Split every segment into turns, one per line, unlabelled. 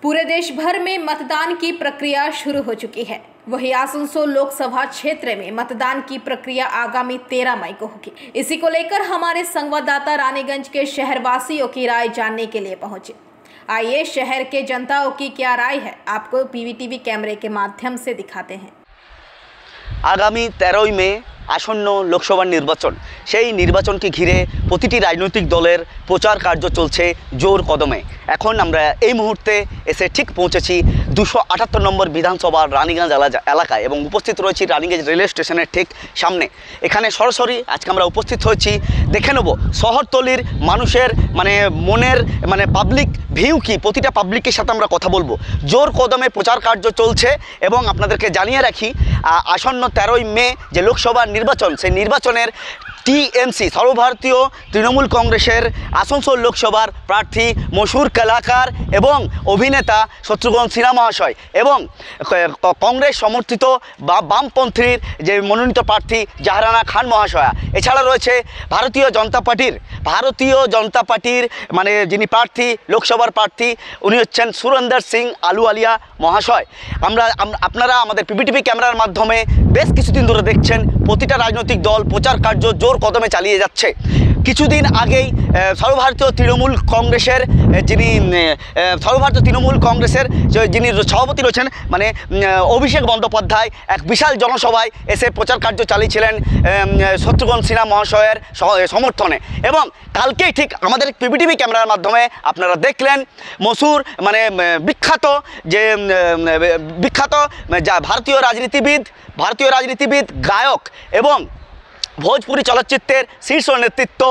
पूरे देश भर में मतदान की प्रक्रिया शुरू हो चुकी है। वहीं आसनसोल लोकसभा क्षेत्र में मतदान की प्रक्रिया आगामी 13 मई को होगी। इसी को लेकर हमारे संवाददाता रानीगंज के शहरवासियों की राय जानने के लिए पहुंचे। आइए शहर के जनताओं की क्या राय है, आपको पीवीटीवी कैमरे के माध्यम से दिखाते हैं।
आगामी 13 मई आसन्न लोकसभा निर्वाचन সেই নির্বাচনকে ঘিরে প্রতিটি রাজনৈতিক দলের প্রচার কার্য চলছে জোর কদমে। এখন আমরা এই মুহূর্তে এসে ঠিক পৌঁছেছি 278 নম্বর বিধানসভার রানীগঞ্জ এলাকায় এবং উপস্থিত রয়েছি রানীগঞ্জ রেলওয়ে স্টেশনের ঠিক সামনে। এখানে সরাসরি আজকে আমরা উপস্থিত হয়েছি, দেখে নেব শহরতলির মানুষের মনের পাবলিক ভিউ কি। প্রতিটা পাবলিকের সাথে আমরা কথা বলবো। জোর কদমে প্রচার কার্য চলছে এবং আপনাদেরকে জানিয়ে রাখি আসন্ন 13 মে যে লোকসভা নির্বাচন সেই নির্বাচনের টিএমসি সর্বভারতীয় তৃণমূল কংগ্রেসের আসানসোল লোকসভার প্রার্থী মশহুর কলাকার এবং অভিনেতা শত্রুঘ্ন সিনহা মহাশয় এবং কংগ্রেস সমর্থিত বামপন্থীর যে মনোনীত প্রার্থী জাহারানা খান মহাশয়া, এছাড়া রয়েছে ভারতীয় জনতা পার্টির যিনি প্রার্থী লোকসভার প্রার্থী উনি হচ্ছেন সুরেন্দর সিং আলুওয়ালিয়া মহাশয়। আপনারা আমাদের পিপিটিভি ক্যামেরার মাধ্যমে বেশ কিছুদিন ধরে দেখছেন প্রতিটা রাজনৈতিক দল প্রচার কার্য জোর কদমে চালিয়ে যাচ্ছে। কিছুদিন আগেই সর্বভারতীয় তৃণমূল কংগ্রেসের যিনি সভাপতি রয়েছেন অভিষেক বন্দ্যোপাধ্যায় এক বিশাল জনসভায় এসে প্রচার কার্য চালিয়েছিলেন শত্রুঘ্ন সিনহা মহাশয়ের সমর্থনে। এবং কালকেই ঠিক আমাদের পিপিটিভি ক্যামেরার মাধ্যমে আপনারা দেখলেন মশহুর বিখ্যাত ভারতীয় রাজনীতিবিদ গায়ক এবং ভোজপুরি চলচ্চিত্রের শীর্ষ নেতৃত্ব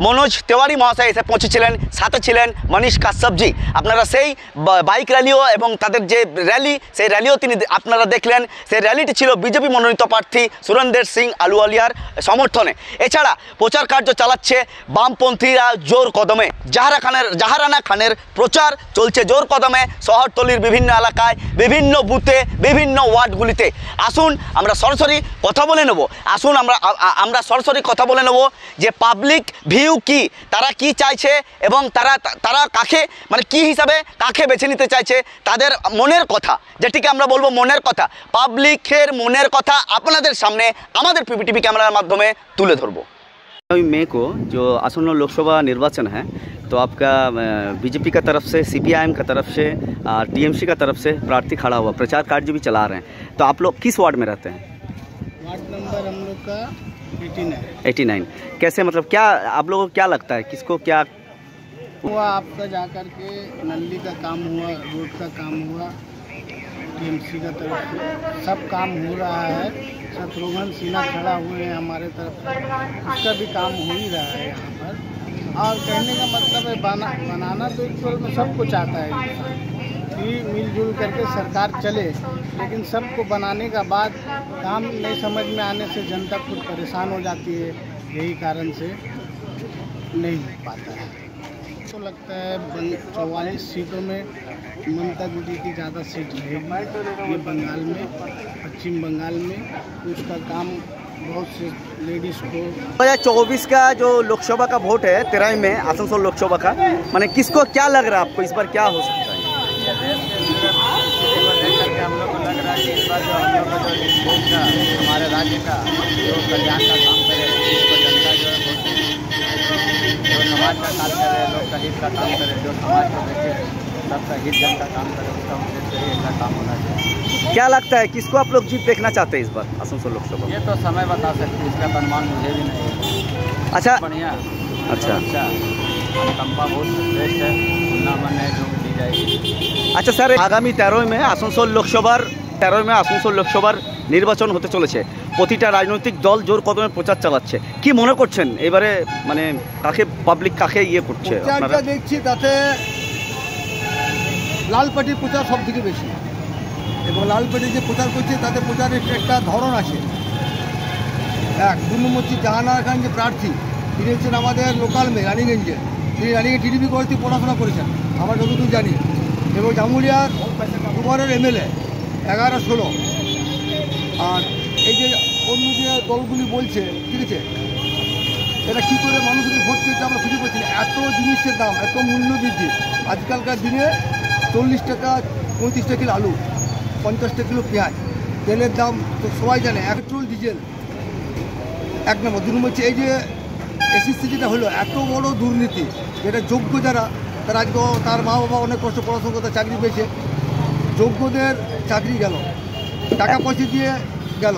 মনোজ তেওয়ারি মহাশয় এসে পৌঁছেছিলেন, সাথে ছিলেন মনীষ কাশ্যপজি। আপনারা সেই বাইক র্যালিও এবং তাদের যে র্যালি সেই র্যালিও আপনারা দেখলেন। সেই র্যালিটি ছিল বিজেপি মনোনীত প্রার্থী সুরেন্দর সিং আলুওয়ালিয়ার সমর্থনে। এছাড়া প্রচার কার্য চালাচ্ছে বামপন্থীরা জোর কদমে। জাহারানা খানের প্রচার চলছে জোর কদমে শহরতলির বিভিন্ন এলাকায়, বিভিন্ন বুথে, বিভিন্ন ওয়ার্ডগুলিতে। আসুন আমরা সরাসরি কথা বলে নেব যে পাবলিক ভিউ কি, তারা কি চাইছে এবং তারা কাকে কি হিসাবে কাকে বেছে নিতে চাইছে, তাদের মনের কথা, যেটিকে আমরা বলবো মনের কথা, পাবলিকের মনের কথা আপনাদের সামনে আমাদের পিপিটিভি ক্যামেরার মাধ্যমে তুলে ধরবো। मई को जो आसन्न लोकसभा निर्वाचन है तो आपका बीजेपी का तरफ से, सीपीआईएम का तरफ से, टीएमसी का तरफ से प्रार्थी खड़ा हुआ, प्रचार कार्य भी चला रहे हैं। तो आप लोग किस वार्ड में रहते हैं?
वार्ड नंबर हम लोग का
89। कैसे क्या आप लोगों को क्या लगता है, किसको क्या
हुआ? आपका जाकर के नली का काम हुआ, रोड का काम हुआ, टीएमसी का तरफ से सब काम हो रहा है। शत्रुघ्न सिन्हा खड़ा हुए हैं हमारे तरफ से, उसका भी काम हो ही रहा है यहाँ पर। और कहने का मतलब है बनाना तो ईश्वर में सबको चाहता है कि मिलजुल करके सरकार चले, लेकिन सबको बनाने का बाद काम नहीं समझ में आने से जनता खुद परेशान हो जाती है। यही कारण से नहीं हो पाता है। तो लगता है 44 सीटों में ममता दीदी की ज़्यादा सीट रहेगी। ये बंगाल में, पश्चिम बंगाल में उसका काम बहुत से लेडीज़ को
2024 का जो लोकसभा का वोट है 13 में आसनसोल लोकसभा का, किसको क्या लग रहा है आपको इस बार क्या हो सकता है?
हम लोग को लग रहा है कि इस बार जो हम लोग का जो हमारे राज्य का जो कल्याण का काम करे, उसको जनता जो है जो समाज का काम करे, लोग का हित का काम करे, जो समाज को देखे सबका हित जन का काम करे, उसका उद्देश्य ऐसा काम होना चाहिए।
क्या लगता है किसको आप लोग जीत देखना चाहते हैं इस बार आसनसोल लोकसभा?
ये तो समय बता सकते हैं, इसका अनुमान मुझे भी नहीं है।
अच्छा,
बढ़िया,
अच्छा
अनुकंपा बहुत श्रेष्ठ है, तुलना में जो दी जाएगी।
আচ্ছা স্যার, আগামী 13 মে আসানসোল লোকসভার নির্বাচন হতে চলেছে। প্রতিটা রাজনৈতিক দল জোর কদমে প্রচার চালাচ্ছে। কি মনে করছেন এবারে কাকে পাবলিক কাকে করছে?
প্রচারটা দেখছি তাতে লাল পার্টির প্রচার সব থেকে বেশি, এবং লাল পার্টি যে প্রচার করছে তাতে প্রচারের একটা ধরন আছে। 2 নম্বর জাহারানা খান যে প্রার্থী, তিনি হচ্ছেন আমাদের লোকাল মেয়ে রানীগঞ্জের। তিনি রানীগঞ্জ টিডিপি কলেজে পড়াশোনা করেছেন আমরা যতদূর জানি, এবং জামুলিয়ার দুবারের এমএলএ 11-16। আর এই যে অন্য যে দলগুলি বলছে, ঠিক আছে, এটা কী করে মানুষকে ভোট দিতে আমরা খুঁজে পাচ্ছি না। এত জিনিসের দাম, এত মূল্য বৃদ্ধি, আজকালকার দিনে 40 টাকা 35 টাকা কিলো আলু, 50 টাকা কিলো পেঁয়াজ, তেলের দাম তো সবাই জানে, পেট্রোল ডিজেল এক নম্বর। 2 নম্বর হচ্ছে এই যে এসএসসি যেটা হলো, এত বড় দুর্নীতি, যেটা যোগ্য যারা, তারা আজকে তার মা বাবা অনেক কষ্ট পড়াশোনা করতে চাকরি পেয়েছে, যোগ্যদের চাকরি গেল, টাকা পয়সা দিয়ে গেল।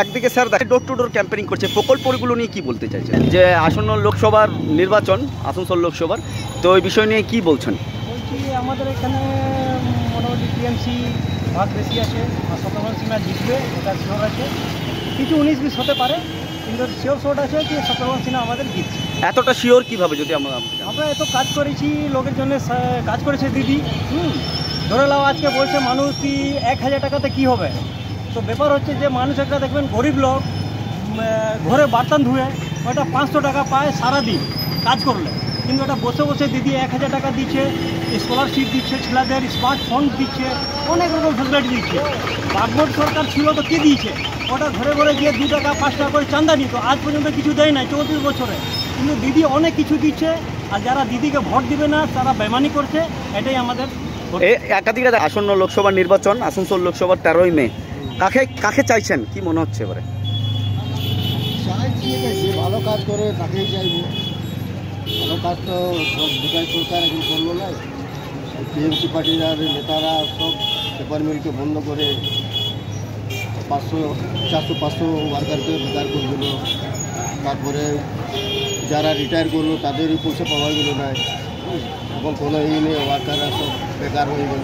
একদিকে sir door to door campaigning করছে, প্রকল্পগুলো নিয়ে কি বলতে চাইছেন? যে আসন্ন লোকসভার নির্বাচন, আসানসোল লোকসভার, তো ওই বিষয় নিয়ে কি বলছেন?
বলছি আমাদের এখানে মোটামুটি টিএমসি ভাগ বেশি আছে, আর শতরঞ্জন সিনহা জিতবে, এটা শিওর আছে। কিছু 19-20 হতে পারে, কিন্তু শিওর শট আছে কি শতরঞ্জন সিনহা আমাদের জিতছে।
এতটা শিওর কিভাবে? যদি
আমরা এত কাজ করেছি, লোকের জন্য কাজ করেছে দিদি। ধরে নাও আজকে বলছে মানুষ কি 1000 টাকাতে কি হবে, তো ব্যাপার হচ্ছে যে মানুষ একটা দেখবেন গরিব লোক ঘরে বার্তান ধুয়ে ওটা 500 টাকা পায় সারাদিন কাজ করলে, কিন্তু ওটা বসে বসে দিদি 1000 টাকা দিচ্ছে, স্কলারশিপ দিচ্ছে, ছেলেদের স্মার্টফোন দিচ্ছে, অনেক রকম ফেসিলিটি দিচ্ছে। বাগবোর্ড সরকার ছিল তো কে দিয়েছে? ওটা ঘরে ঘরে গিয়ে 2 টাকা 5 টাকা করে চাঁদা নিত, আজ পর্যন্ত কিছু দেয় নাই 34 বছরে। কিন্তু দিদি অনেক কিছু দিচ্ছে, আর যারা দিদিকে ভোট দিবে না তারা বেমানি করছে, এটাই আমাদের।
একাধিক আসন্ন লোকসভা নির্বাচন, আসানসোল লোকসভার 13ই মে, কাকে চাইছেন, কি মনে হচ্ছে এবারে?
চাইছি যে ভালো কাজ করে তাকেই চাইব। ভালো কাজ তো দুটাই সরকার এখন করলো না, টিএমসি পার্টির আর নেতারা সব পেপার মিলকে বন্ধ করে 400-500 ওয়ার্কারকে বেকার করে দিল। তারপরে যারা রিটায়ার করলো তাদেরই পয়সা পাওয়া গেল না, এখন কোনো নেই, ওয়ার্কাররা সব বেকার হয়ে গেল।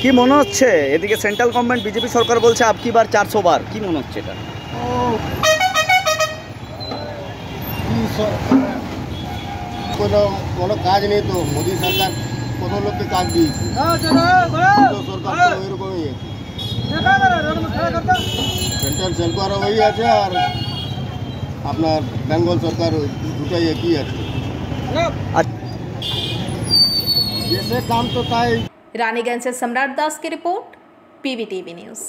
কি মনে হচ্ছে? এদিকে সেন্ট্রাল গভর্নমেন্ট বিজেপি সরকার বলছে আপকি বার 400 বার, কি মনে হচ্ছে এটা?
কোনো কাজ নেই তো, মোদী সরকার কত লোককে কাজ দিয়েছে, সরকার তো ওইরকমই আছে, সেন্ট্রাল সরকারও ওই আছে আর আপনার বেঙ্গল সরকার দুটাই একই আছে। जैसे काम तो था।
रानीगंज से सम्राट दास की रिपोर्ट, PVTV न्यूज़।